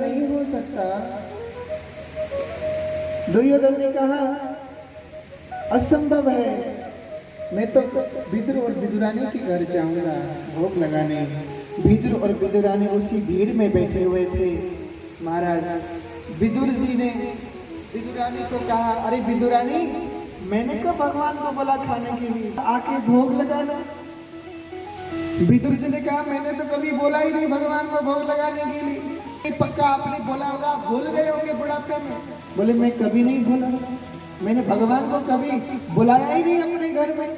नहीं हो सकता। दुर्योधन ने कहा असंभव है, मैं तो विदुर और विदुरानी के घर जाऊंगा भोग लगाने। विदुर और विदुरानी उसी भीड़ में बैठे हुए थे। महाराज विदुर जी ने विदुरानी को कहा, अरे विदुरानी, मैंने कब भगवान को बोला खाने के लिए, आके भोग लगाना। विदुर जी ने कहा, मैंने तो कभी बोला ही नहीं भगवान को भोग लगाने के लिए। पक्का आपने बोला होगा, भूल गए होंगे बुढ़ापे में। बोले मैं कभी नहीं भूला, मैंने भगवान को कभी बुलाया ही नहीं अपने घर में,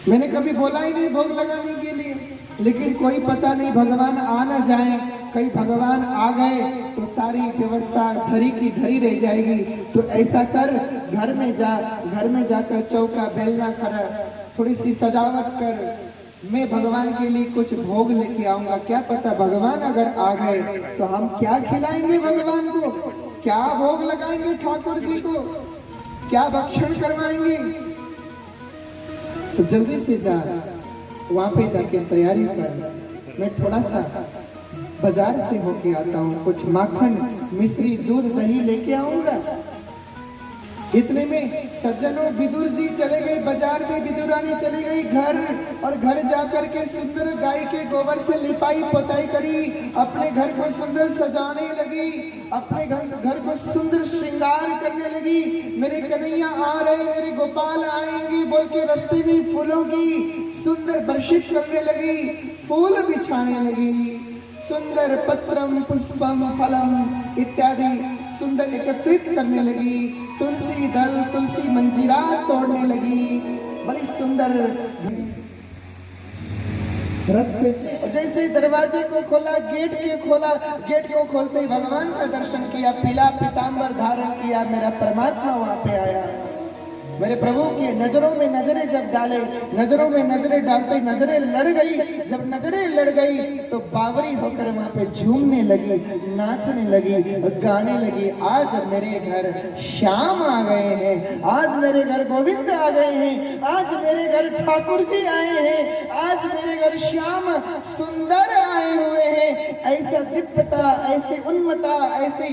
मैंने कभी बोला ही नहीं भोग लगाने के लिए। लेकिन कोई पता नहीं भगवान आ ना जाए, कहीं भगवान आ गए तो सारी व्यवस्था धरी की धरी रह जाएगी। तो ऐसा कर, घर में जाकर चौका बेलना कर, थोड़ी सी सजावट कर, मैं भगवान के लिए कुछ भोग लेके आऊंगा। क्या पता भगवान अगर आ गए तो हम क्या खिलाएंगे भगवान को, क्या भोग लगाएंगे ठाकुर जी को, क्या भक्षण करवाएंगे। तो जल्दी से जा, वहां पे जाके तैयारी कर, मैं थोड़ा सा बाजार से होके आता हूँ, कुछ माखन मिश्री दूध दही लेके आऊंगा। इतने में सज्जनों विदुर जी चले गए बाजार में, विदुरानी चली गई घर, और घर जाकर के सुंदर गाय के गोबर से लिपाई पोताई करी, अपने घर को सुंदर सजाने लगी, अपने घर को सुंदर श्रृंगार करने लगी। मेरे कन्हैया आ रहे, मेरे गोपाल आएंगे बोल के रास्ते में फूलों की सुंदर वर्षित करने लगी, फूल बिछाने लगी, सुंदर पत्रम पुष्पम फलम इत्यादि सुंदर एकत्रित करने लगी, तुलसी दल तुलसी मंजीरा तोड़ने लगी, बड़ी सुंदर। जैसे दरवाजे को खोला, गेट को खोलते ही भगवान का दर्शन किया, पीला पीतांबर धारण किया, मेरा परमात्मा वहां पे आया। मेरे प्रभु की नजरों में नजरें जब डाले, नजरों में नजरें डालते नजरें लड़ गई, जब नजरें लड़ गई तो बावरी होकर वहां पे झूमने लगी, नाचने लगी, गाने लगी। आज मेरे घर श्याम आ गए हैं, आज मेरे घर गोविंद आ गए हैं, आज मेरे घर ठाकुर जी आए हैं, आज मेरे घर श्याम सुंदर आए हुए हैं। ऐसा दिव्यता, ऐसे उन्मता, ऐसी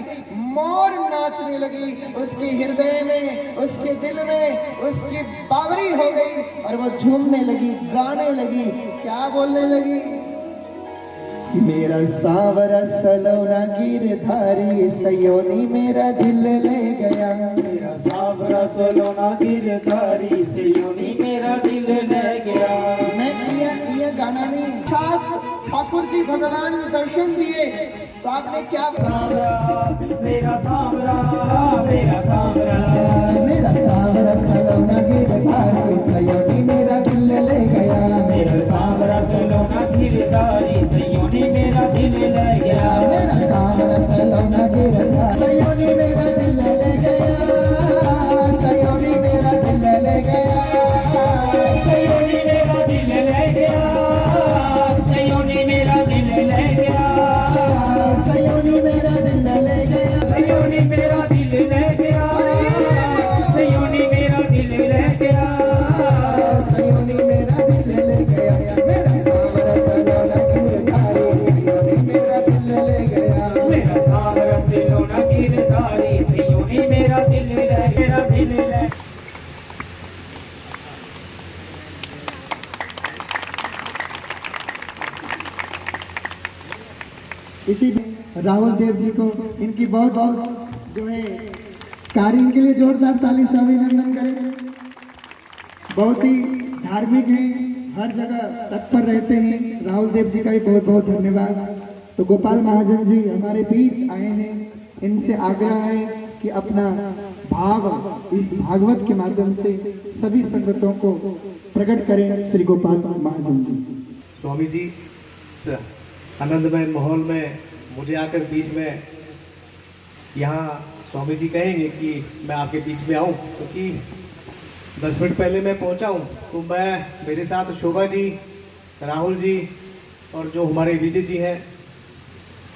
मोर नाचने लगी उसके हृदय में, उसके दिल में, उसकी बावरी हो गई और वो झूमने लगी, गाने लगी, क्या बोलने लगी, मेरा सावरा सलोना गिरधारी सयोनी मेरा दिल ले गया, मेरा सावरा सलोना गिरधारी सयोनी मेरा दिल ले गया। मैं ये गाना नहीं, ठाकुर जी भगवान दर्शन दिए तो आपने क्या, मेरा सावरा मेरा सावरा मेरा सावरा सलोना गिरधारी सयोनी मेरा दिल ले गया, मेरा सावरा सलोना गिरधारी सयोनी मेरा दिल ले गया, मेरा सावरा सलोना गिरधारी सयोनी मेरा दिल ले गया, सयोनी मेरा दिल ले गया, सयोनी मेरा दिल ले गया, सयोनी मेरा दिल ले गया, सयोनी मेरा दिल ले गया, सयोनी मेरा दिल ले गया, सयोनी मेरा दिल ले गया, सयोनी मेरा दिल ले गया, मेरा सावरा सलोना गिरधारी सयोनी मेरा दिल ले गया, मेरा सावरा सलोना गिरधारी सयोनी मेरा दिल ले गया, दिल ले। इसी रावल देव जी को, इनकी बहुत बहुत जो है कार्य, इनके लिए जोरदार ताली से अभिनंदन करें। बहुत ही धार्मिक हैं, हर जगह तत्पर रहते हैं। राहुल देव जी का भी बहुत बहुत धन्यवाद। तो गोपाल महाजन जी हमारे बीच आए हैं, इनसे आग्रह है कि अपना भाव इस भागवत के माध्यम से सभी संगतों को प्रकट करें। श्री गोपाल महाजन जी। स्वामी जी आनंदमय माहौल में मुझे आकर बीच में यहाँ स्वामी जी कहेंगे कि मैं आपके बीच में आऊँ, क्योंकि 10 मिनट पहले मैं पहुँचा हूँ। तो मैं, मेरे साथ शोभा जी, राहुल जी और जो हमारे विजय जी हैं,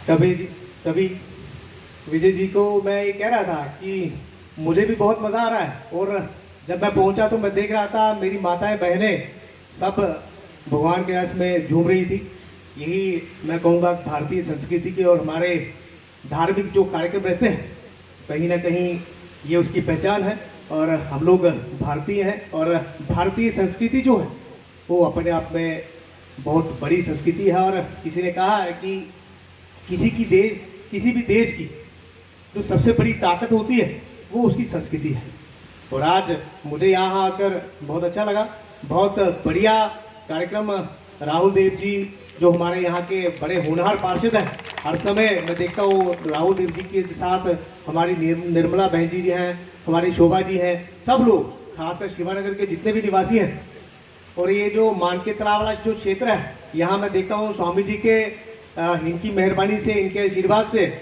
कभी विजय जी को मैं ये कह रहा था कि मुझे भी बहुत मज़ा आ रहा है। और जब मैं पहुँचा तो मैं देख रहा था मेरी माताएं बहनें सब भगवान के रस में झूम रही थी। यही मैं कहूँगा भारतीय संस्कृति के और हमारे धार्मिक जो कार्यक्रम रहते हैं, कहीं ना कहीं ये उसकी पहचान है। और हम लोग भारतीय हैं और भारतीय संस्कृति जो है वो अपने आप में बहुत बड़ी संस्कृति है। और किसी ने कहा है कि किसी भी देश की जो सबसे बड़ी ताकत होती है वो उसकी संस्कृति है। और आज मुझे यहाँ आकर बहुत अच्छा लगा, बहुत बढ़िया कार्यक्रम। राहुल देव जी जो हमारे यहाँ के बड़े होनहार पार्षद हैं, हर समय मैं देखता हूँ राहुल देव जी के साथ हमारी निर्मला बहन जी हैं, हमारी शोभा जी हैं, सब लोग, खासकर शिवानगर के जितने भी निवासी हैं। और ये जो मानके तलाव वाला जो क्षेत्र है, यहाँ मैं देखता हूँ स्वामी जी के इनकी मेहरबानी से, इनके आशीर्वाद से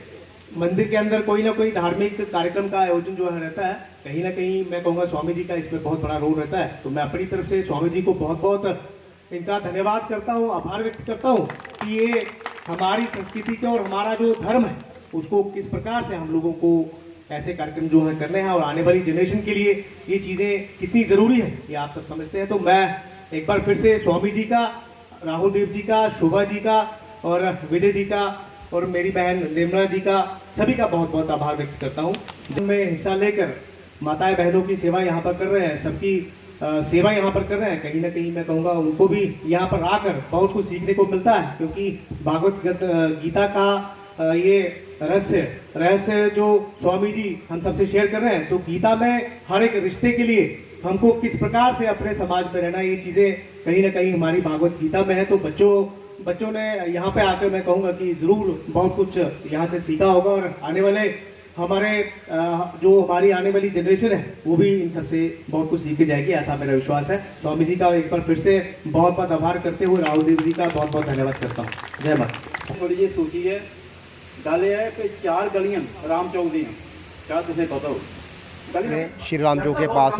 मंदिर के अंदर कोई ना कोई धार्मिक कार्यक्रम का आयोजन जो है रहता है। कहीं ना कहीं मैं कहूँगा स्वामी जी का इसमें बहुत बड़ा रोल रहता है। तो मैं अपनी तरफ से स्वामी जी को बहुत बहुत इनका धन्यवाद करता हूँ, आभार व्यक्त करता हूँ कि ये हमारी संस्कृति के और हमारा जो धर्म है उसको किस प्रकार से हम लोगों को ऐसे कार्यक्रम जो है करने हैं और आने वाली जनरेशन के लिए ये चीज़ें कितनी ज़रूरी है ये आप सब समझते हैं। तो मैं एक बार फिर से स्वामी जी का, राहुल देव जी का, शोभा जी का और विजय जी का और मेरी बहन निर्मला जी का, सभी का बहुत बहुत आभार व्यक्त करता हूँ। जिनमें हिस्सा लेकर माताएं बहनों की सेवा यहाँ पर कर रहे हैं, सबकी सेवा यहाँ पर कर रहे हैं। कहीं ना कहीं मैं कहूँगा उनको भी यहाँ पर आकर बहुत कुछ सीखने को मिलता है, क्योंकि भागवत गीता का ये रहस्य जो स्वामी जी हम सबसे शेयर कर रहे हैं। तो गीता में हर एक रिश्ते के लिए हमको किस प्रकार से अपने समाज में रहना, ये चीज़ें कहीं ना कहीं हमारी भागवत गीता में है। तो बच्चों ने यहाँ पे आकर मैं कहूँगा कि ज़रूर बहुत कुछ यहाँ से सीखा होगा और आने वाले हमारे जो हमारी आने वाली जनरेशन है वो भी इन सबसे बहुत कुछ सीख के जाएगी, ऐसा मेरा विश्वास है। स्वामी जी का एक बार फिर से बहुत बहुत आभार करते हुए राहुल देव जी का बहुत बहुत धन्यवाद करता हूँ। जय माता। थोड़ी जी सूची है, गल ये है कि 4 गलियां राम चौक दी, क्या तुझे पता हो? में श्री राम चौक के पास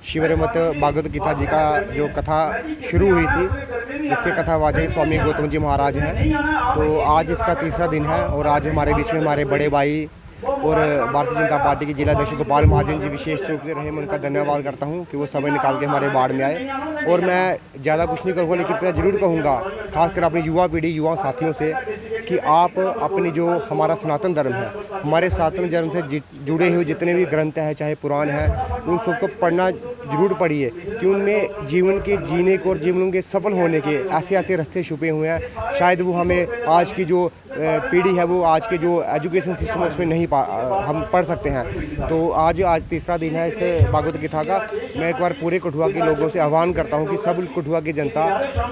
शिवरमत भागवत गीता जी का जो कथा शुरू हुई थी, जिसके कथावाचक स्वामी गौतम जी महाराज हैं। तो आज इसका तीसरा दिन है और आज हमारे बीच में हमारे बड़े भाई और भारतीय जनता पार्टी के जिला अध्यक्ष गोपाल महाजन जी विशेष रूप से रहे। मैं उनका धन्यवाद करता हूं कि वो समय निकाल के हमारे बाढ़ में आए। और मैं ज़्यादा कुछ नहीं करूँगा, लेकिन इतना ज़रूर कहूँगा खासकर अपनी युवा पीढ़ी, युवा साथियों से, कि आप अपनी जो हमारा सनातन धर्म है, हमारे सनातन धर्म से जुड़े हुए जितने भी ग्रंथ हैं, चाहे पुराण हैं, उन सबको पढ़ना ज़रूर पढ़िए, कि उनमें जीवन के जीने को और जीवन के सफल होने के ऐसे ऐसे रास्ते छुपे हुए हैं। शायद वो हमें आज की जो पीढ़ी है वो आज के जो एजुकेशन सिस्टम है उसमें नहीं हम पढ़ सकते हैं। तो आज तीसरा दिन है इस भागवत गीता का। मैं एक बार पूरे कठुआ के लोगों से आह्वान करता हूं कि सब कठुआ की जनता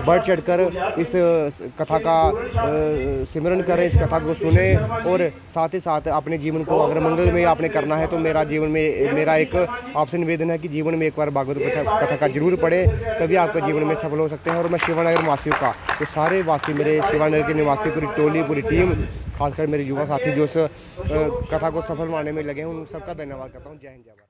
बढ़ चढ़कर इस कथा का सिमरन करें, इस कथा को सुने और साथ ही साथ अपने जीवन को अगर मंगल में आपने करना है तो मेरा एक आपसे निवेदन है कि जीवन में एक बार भागवत कथा का जरूर पढ़ें, तभी आपका जीवन में सफल हो सकते हैं। और मैं शिवानगर वासियों का, तो सारे वासी, मेरे शिवानगर के निवासी, पूरी टोली, पूरी टीम, खासकर मेरे युवा साथी जो इस कथा को सफल बनाने में लगे हैं, उन सबका धन्यवाद करता हूँ। जय हिंद, जय भारत।